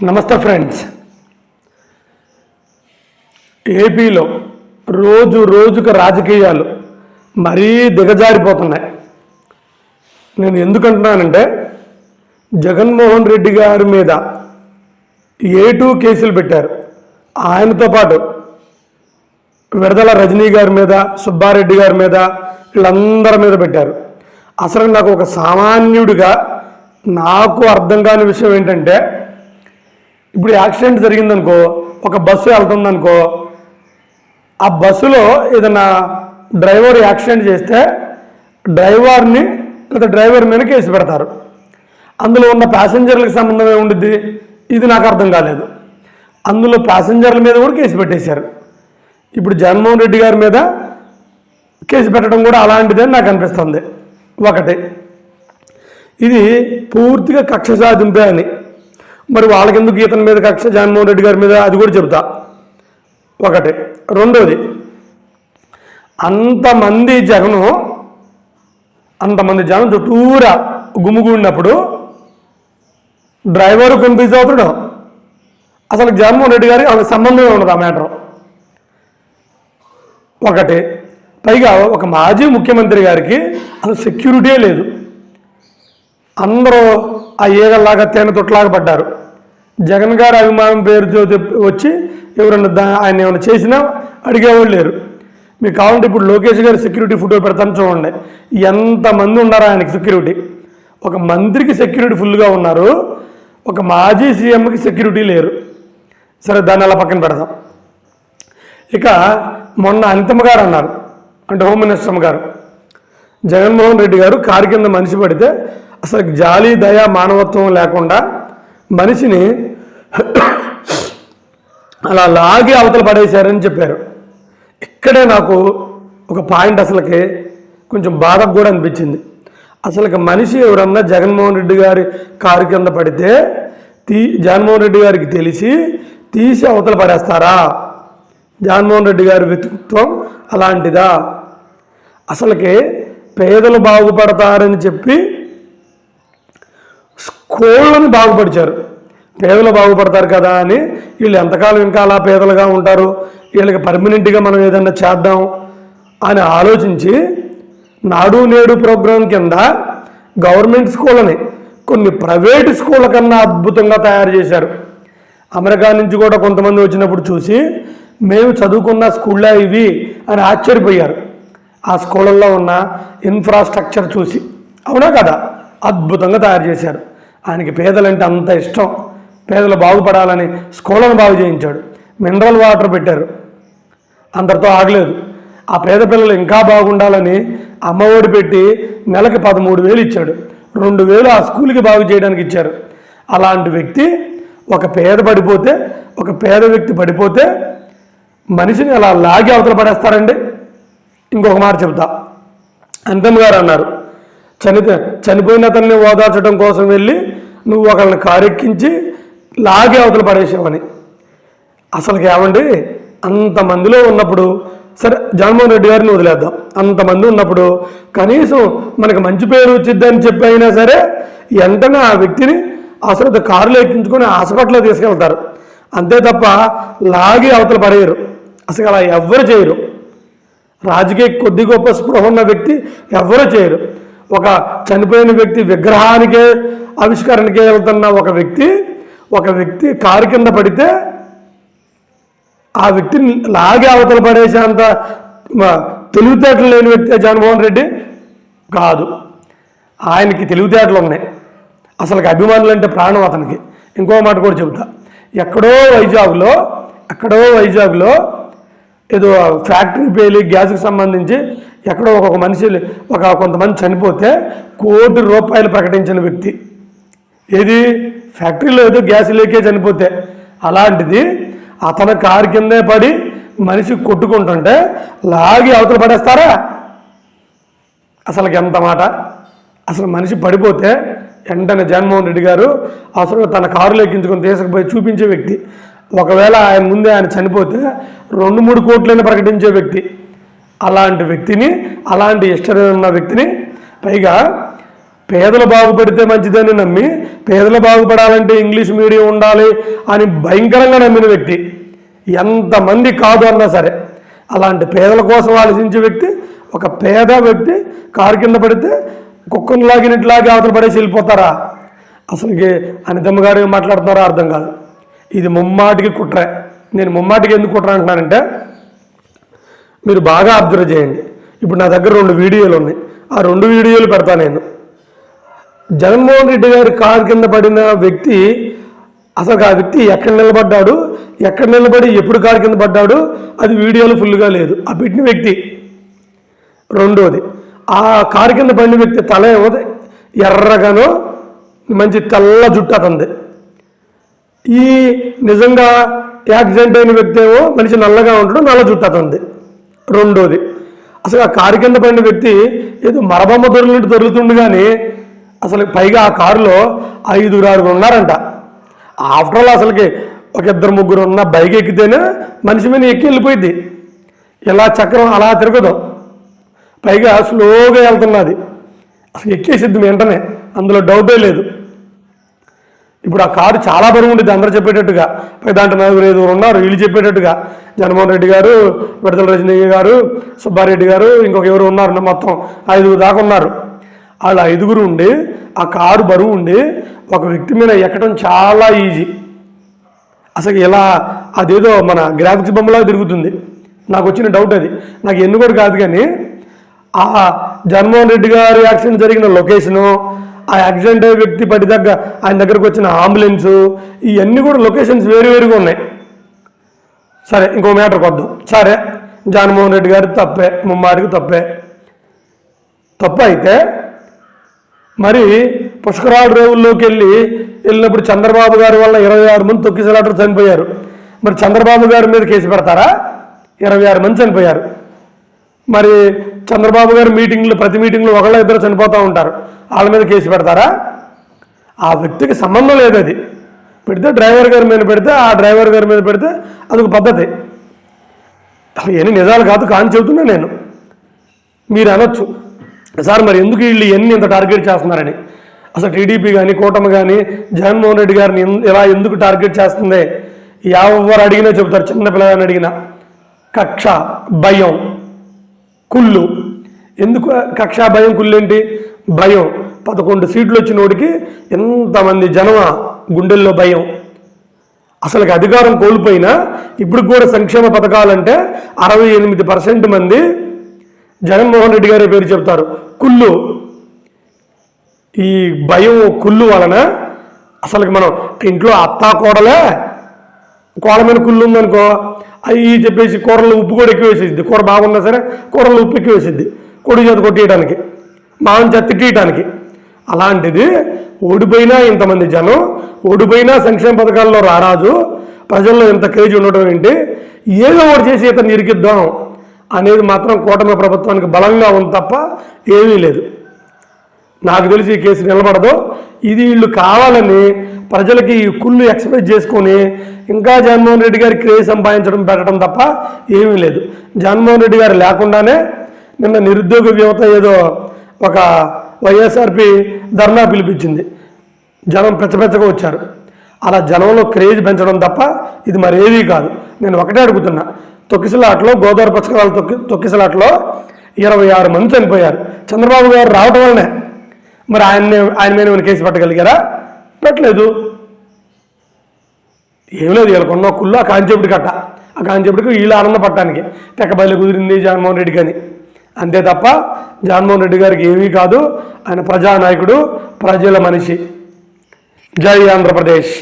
నమస్తే ఫ్రెండ్స్. ఏపీలో రోజు రోజుకు రాజకీయాలు మరీ దిగజారిపోతున్నాయి. నేను ఎందుకంటున్నానంటే జగన్మోహన్ రెడ్డి గారి మీద A2 కేసులు పెట్టారు. ఆయనతో పాటు విడదల రజనీ గారి మీద, సుబ్బారెడ్డి గారి మీద, వీళ్ళందరి మీద పెట్టారు. అసలు నాకు ఒక సామాన్యుడిగా నాకు అర్థం కాని విషయం ఏంటంటే, ఇప్పుడు యాక్సిడెంట్ జరిగిందనుకో, ఒక బస్సు వెళ్తుందనుకో, ఆ బస్సులో ఏదైనా డ్రైవర్ యాక్సిడెంట్ చేస్తే డ్రైవర్ని లేదా డ్రైవర్ మీద కేసు పెడతారు. అందులో ఉన్న ప్యాసింజర్లకు సంబంధం ఏముండిద్ది? ఇది నాకు అర్థం కాలేదు. అందులో ప్యాసింజర్ల మీద కూడా కేసు పెట్టేశారు. ఇప్పుడు జగన్మోహన్ రెడ్డి గారి మీద కేసు పెట్టడం కూడా అలాంటిదే నాకు అనిపిస్తుంది. ఒకటి, ఇది పూర్తిగా కక్ష సాధింపే అని. మరి వాళ్ళకెందుకు ఇతని మీద కక్ష, జగన్మోహన్ రెడ్డి గారి మీద, అది కూడా చెబుతా. ఒకటి. రెండోది, అంతమంది జగన్ చుట్టూరా గుమ్ముగూడినప్పుడు డ్రైవర్ కన్ఫ్యూజ్ అవుతాడు. అసలు జగన్మోహన్ రెడ్డి గారికి వాళ్ళకి సంబంధమే ఉండదు ఆ మ్యాటర్. ఒకటి. పైగా ఒక మాజీ ముఖ్యమంత్రి గారికి అసలు సెక్యూరిటీ లేదు. అందరూ ఆ ఏగల్లాగా తేనె తొట్టలాగా పడ్డారు. జగన్ గారి అభిమానం పేరుతో వచ్చి ఎవరన్నా ఆయన ఏమైనా చేసినా అడిగేవాళ్ళు లేరు. మీకు కావాలంటే ఇప్పుడు లోకేష్ గారి సెక్యూరిటీ ఫోటో పెడతాను చూడండి, ఎంతమంది ఉన్నారు ఆయనకి సెక్యూరిటీ. ఒక మంత్రికి సెక్యూరిటీ ఫుల్గా ఉన్నారు, ఒక మాజీ సీఎంకి సెక్యూరిటీ లేరు. సరే, దాన్ని అలా పక్కన పెడదాం. ఇక మొన్న అనితమ్మ గారు అన్నారు, అంటే హోమ్ మినిస్టర్ గారు, జగన్మోహన్ రెడ్డి గారు కారు కింద మనిషి పడితే అసలు జాలి, దయ, మానవత్వం లేకుండా మనిషిని అలా లాగి అవతల పడేశారని చెప్పారు. ఇక్కడే నాకు ఒక పాయింట్ అసలుకి కొంచెం బాధకు కూడా అనిపించింది. అసలుకి మనిషి ఎవరన్నా జగన్మోహన్ రెడ్డి గారి కారు కింద పడితే జగన్మోహన్ రెడ్డి గారికి తెలిసి తీసి అవతల పడేస్తారా? జగన్మోహన్ రెడ్డి గారి వ్యక్తిత్వం అలాంటిదా? అసలుకి పేదలు బాగుపడతారని చెప్పి స్కూళ్ళని బాగుపరిచారు. పేదలు బాగుపడతారు కదా అని వీళ్ళు ఎంతకాలం ఇంకా అలా పేదలుగా ఉంటారు, వీళ్ళకి పర్మనెంట్గా మనం ఏదన్నా చేద్దాం అని ఆలోచించి నాడు నేడు ప్రోగ్రాం కింద గవర్నమెంట్ స్కూళ్ళని కొన్ని ప్రైవేట్ స్కూళ్ళ కన్నా అద్భుతంగా తయారు చేశారు. అమెరికా నుంచి కూడా కొంతమంది వచ్చినప్పుడు చూసి మేము చదువుకున్న స్కూళ్ళే ఇవి అని ఆశ్చర్యపోయారు. ఆ స్కూళ్ళల్లో ఉన్న ఇన్ఫ్రాస్ట్రక్చర్ చూసి. అవునా కదా? అద్భుతంగా తయారు చేశారు. ఆయనకి పేదలంటే అంత ఇష్టం, పేదలు బాగుపడాలని స్కూళ్ళను బాగు చేయించాడు. మినరల్ వాటర్ పెట్టారు. అందరితో ఆగలేదు. ఆ పేద పిల్లలు ఇంకా బాగుండాలని అమ్మఒడి పెట్టి నెలకి 13,000 ఇచ్చాడు. 2,000 ఆ స్కూల్కి బాగు చేయడానికి ఇచ్చారు. అలాంటి వ్యక్తి ఒక పేద వ్యక్తి పడిపోతే మనిషిని అలా లాగి అవతల పడేస్తారండి. ఇంకొక మాట చెబుతా. అంతమ్మ గారు అన్నారు, చనిపోయిన అతన్ని ఓదార్చడం కోసం వెళ్ళి నువ్వు ఒకళ్ళని కారెక్కించి లాగి అవతల పడేసావని. అసలుకి ఏమండి, అంతమందిలో ఉన్నప్పుడు, సరే జగన్మోహన్ రెడ్డి గారిని వదిలేద్దాం, అంతమంది ఉన్నప్పుడు కనీసం మనకు మంచి పేరు వచ్చిద్దని చెప్పి అయినా సరే వెంటనే ఆ వ్యక్తిని అసలు కారులో ఎక్కించుకొని హాస్పిటల్లో తీసుకెళ్తారు. అంతే తప్ప లాగి అవతల పడేయరు. అసలు అలా ఎవ్వరు చేయరు. రాజకీయ కొద్ది గొప్ప స్పృహ ఉన్న వ్యక్తి ఎవ్వరూ చేయరు. ఒక చనిపోయిన వ్యక్తి విగ్రహానికే ఆవిష్కరణకే వెళ్తున్న ఒక వ్యక్తి కారు కింద పడితే ఆ వ్యక్తిని లాగే అవతల పడేసేంత తెలివితేటలు లేని వ్యక్తి జగన్మోహన్ రెడ్డి కాదు. ఆయనకి తెలివితేటలు ఉన్నాయి. అసలుకి అభిమానులు అంటే ప్రాణం అతనికి. ఇంకో మాట కూడా చెబుతా. ఎక్కడో వైజాగ్లో ఏదో ఫ్యాక్టరీ పేలి గ్యాస్కి సంబంధించి ఎక్కడో కొంతమంది చనిపోతే ₹1,00,00,000 ప్రకటించిన వ్యక్తి. ఏది? ఫ్యాక్టరీలో ఏదో గ్యాస్ లీకేజ్ చనిపోతే. అలాంటిది అతను కారు కిందే పడి మనిషి కొట్టుకుంటుంటే లాగి అవతల పడేస్తారా? అసలుకి ఎంత మాట. అసలు మనిషి పడిపోతే వెంటనే జగన్మోహన్ రెడ్డి గారు అసలు తన కారులో ఎక్కించుకొని తీసుకుపోయి చూపించే వ్యక్తి. ఒకవేళ ఆయన చనిపోతే 2-3 కోట్లైనా ప్రకటించే వ్యక్తి. అలాంటి వ్యక్తిని, అలాంటి హిస్టరీ ఉన్న వ్యక్తిని, పైగా పేదలు బాగుపడితే మంచిదని నమ్మి, పేదలు బాగుపడాలంటే ఇంగ్లీష్ మీడియం ఉండాలి అని భయంకరంగా నమ్మిన వ్యక్తి, ఎంతమంది కాదు అన్నా సరే అలాంటి పేదల కోసం ఆలోచించే వ్యక్తి, ఒక పేద వ్యక్తి కారు కింద పడితే కుక్కను లాగినట్లాగే అవతల పడేసి వెళ్ళిపోతారా? అసలుకి అనితమ్మ గారు మాట్లాడుతున్నారో అర్థం కాదు. ఇది ముమ్మాటికి కుట్రే. నేను ముమ్మాటికి ఎందుకు కుట్ర అంటున్నానంటే, మీరు బాగా అబ్జర్వ్ చేయండి. ఇప్పుడు నా దగ్గర 2 వీడియోలు ఉన్నాయి. ఆ 2 వీడియోలు పెడతా నేను. జగన్మోహన్ రెడ్డి గారి కారు కింద పడిన వ్యక్తి, అసలు ఆ వ్యక్తి ఎక్కడ నిలబడ్డాడు, ఎక్కడ నిలబడి ఎప్పుడు కారు కింద పడ్డాడు, అది వీడియోలో ఫుల్గా లేదు. ఆ పెట్టిన వ్యక్తి. రెండోది, ఆ కారు కింద పడిన వ్యక్తి తల ఏమో ఎర్రగానో మంచి తెల్ల జుట్టు అతంది. ఈ నిజంగా యాక్సిడెంట్ అయిన వ్యక్తి ఏమో మనిషి నల్లగా ఉంటాడు, నల్ల జుట్టు అతంది. రెండోది, అసలు ఆ కారు కింద పడిన వ్యక్తి ఏదో మరబొమ్మ దొరికినట్టు దొరుకుతుండు, కానీ అసలు పైగా ఆ కారులో 5-6 ఉన్నారంట. ఆఫ్టర్ ఆల్ అసలుకి ఒక 2-3 ఉన్న బైక్ ఎక్కితేనే మనిషి మీద ఎక్కి వెళ్ళిపోయింది. ఇలా చక్రం అలా తిరగదు, పైగా స్లోగా వెళ్తున్నది. అసలు ఎక్కేసిద్ది వెంటనే, అందులో డౌటే లేదు. ఇప్పుడు ఆ కారు చాలా బరువు ఉండేది అందరూ చెప్పేటట్టుగా. దాంట్లో 4-5 ఉన్నారు వీళ్ళు చెప్పేటట్టుగా. జగన్మోహన్ రెడ్డి గారు, విడదల రజనీ గారు, సుబ్బారెడ్డి గారు, ఇంకొక ఎవరు ఉన్నారు, మొత్తం 5 దాకా ఉన్నారు. వాళ్ళు 5 ఉండి ఆ కారు బరువు ఉండి ఒక వ్యక్తి మీద ఎక్కడం చాలా ఈజీ. అసలు ఇలా అదేదో మన గ్రాఫిక్స్ బొమ్మలాగా తిరుగుతుంది. నాకు వచ్చిన డౌట్ అది. నాకు ఎన్ని కూడా కాదు, కానీ ఆ జగన్మోహన్ రెడ్డి గారు యాక్సిడెంట్ జరిగిన లొకేషను, ఆ యాక్సిడెంట్ అయ్యే వ్యక్తి పడి ఆయన దగ్గరకు వచ్చిన అంబులెన్సు, ఇవన్నీ కూడా లొకేషన్స్ వేరువేరుగా ఉన్నాయి. సరే, ఇంకో మ్యాటర్కి వద్దాం. సరే, జగన్మోహన్ రెడ్డి గారి తప్పే, ముమ్మాటికి తప్పే. తప్పు అయితే మరి పుష్కరాల రేవుల్లోకి వెళ్ళినప్పుడు చంద్రబాబు గారి వల్ల 26 మంది తొక్కిసలాటలు చనిపోయారు. మరి చంద్రబాబు గారి మీద కేసు పెడతారా? 26 మంది చనిపోయారు. మరి చంద్రబాబు గారి మీటింగ్లు, ప్రతి మీటింగ్లో 1-2 చనిపోతూ ఉంటారు, వాళ్ళ మీద కేసు పెడతారా? ఆ వ్యక్తికి సంబంధం లేదు. అది పెడితే డ్రైవర్ గారి మీద పెడితే, ఆ డ్రైవర్ గారి మీద పెడితే అదొక పద్ధతి. ఇవన్నీ నిజాలు కాదు, కానీ చెబుతున్నా నేను. మీరు అనొచ్చు, సార్ మరి ఎందుకు వీళ్ళు ఇవన్నీ ఇంత టార్గెట్ చేస్తున్నారని. అసలు టీడీపీ కానీ కూటమి కానీ జగన్మోహన్ రెడ్డి గారిని ఇలా ఎందుకు టార్గెట్ చేస్తుంది? ఎవరు అడిగినా చెబుతారు, చిన్నపిల్లగాని అడిగినా. కక్ష, భయం, కుళ్ళు. ఎందుకు కక్ష, భయం, కుళ్ళు ఏంటి? భయం. 11 సీట్లు వచ్చినోడికి ఎంతమంది జనం గుండెల్లో భయం. అసలుకి అధికారం కోల్పోయినా ఇప్పుడు కూడా సంక్షేమ పథకాలంటే 68% మంది జగన్మోహన్ రెడ్డి గారి పేరు చెప్తారు. కుళ్ళు. ఈ భయం, కుళ్ళు వలన అసలుకి మనం ఇంట్లో అత్తా కోడలే, కోడ మీద కుళ్ళు ఉందనుకో, అవి చెప్పేసి కూరలో ఉప్పు కూడా ఎక్కువ వేసేసిద్ది. కూర బాగున్నా సరే కూరలో ఉప్పు ఎక్కువ వేసిద్ది, కొడుకు చేత కొట్టేయడానికి, మామని చేత తిట్టేయడానికి. అలాంటిది ఓడిపోయినా ఇంతమంది జనం, ఓడిపోయినా సంక్షేమ పథకాల్లో రారాజు, ప్రజల్లో ఇంత క్రేజ్ ఉండటం ఏంటి? ఏదో ఒకటి చేసి ఇతను ఇరికిద్దాం అనేది మాత్రం కూటమి ప్రభుత్వానికి బలంగా ఉంది తప్ప ఏమీ లేదు. నాకు తెలిసి ఈ కేసు నిలబడదు. ఇది వీళ్ళు కావాలని ప్రజలకి ఈ కుళ్ళు ఎక్స్ప్రెస్ చేసుకొని ఇంకా జగన్మోహన్ రెడ్డి గారి క్రేజ్ సంపాదించడం, పెట్టడం తప్ప ఏమీ లేదు. జగన్మోహన్ రెడ్డి గారు లేకుండానే నిన్న నిరుద్యోగ యువత ఏదో ఒక వైఎస్ఆర్పి ధర్నా పిలిపించింది, జనం పెచ్చపెచ్చగా వచ్చారు. అలా జనంలో క్రేజ్ పెంచడం తప్ప ఇది మరేదీ కాదు. నేను ఒకటే అడుగుతున్నా, తొక్కిసలాటలో, గోదావరి పుష్కరాల తొక్కిసలాటలో 26 మంది చనిపోయారు. చంద్రబాబు గారు రావటం వల్లనే. మరి ఆయన మీద ఏమైనా కేసు పెట్టగలిగారా? పెట్టలేదు. ఏం లేదు, వీళ్ళకున్న కుళ్ళు ఆ కాంచెపుడి కట్ట, ఆ కాంచెపుడికి వీళ్ళు ఆనందపడటానికి తెక్క బయలు కుదిరింది జగన్మోహన్ రెడ్డికి అని. అంతే తప్ప జగన్మోహన్ రెడ్డి గారికి ఏమీ కాదు. ఆయన ప్రజానాయకుడు, ప్రజల మనిషి. జై ఆంధ్రప్రదేశ్.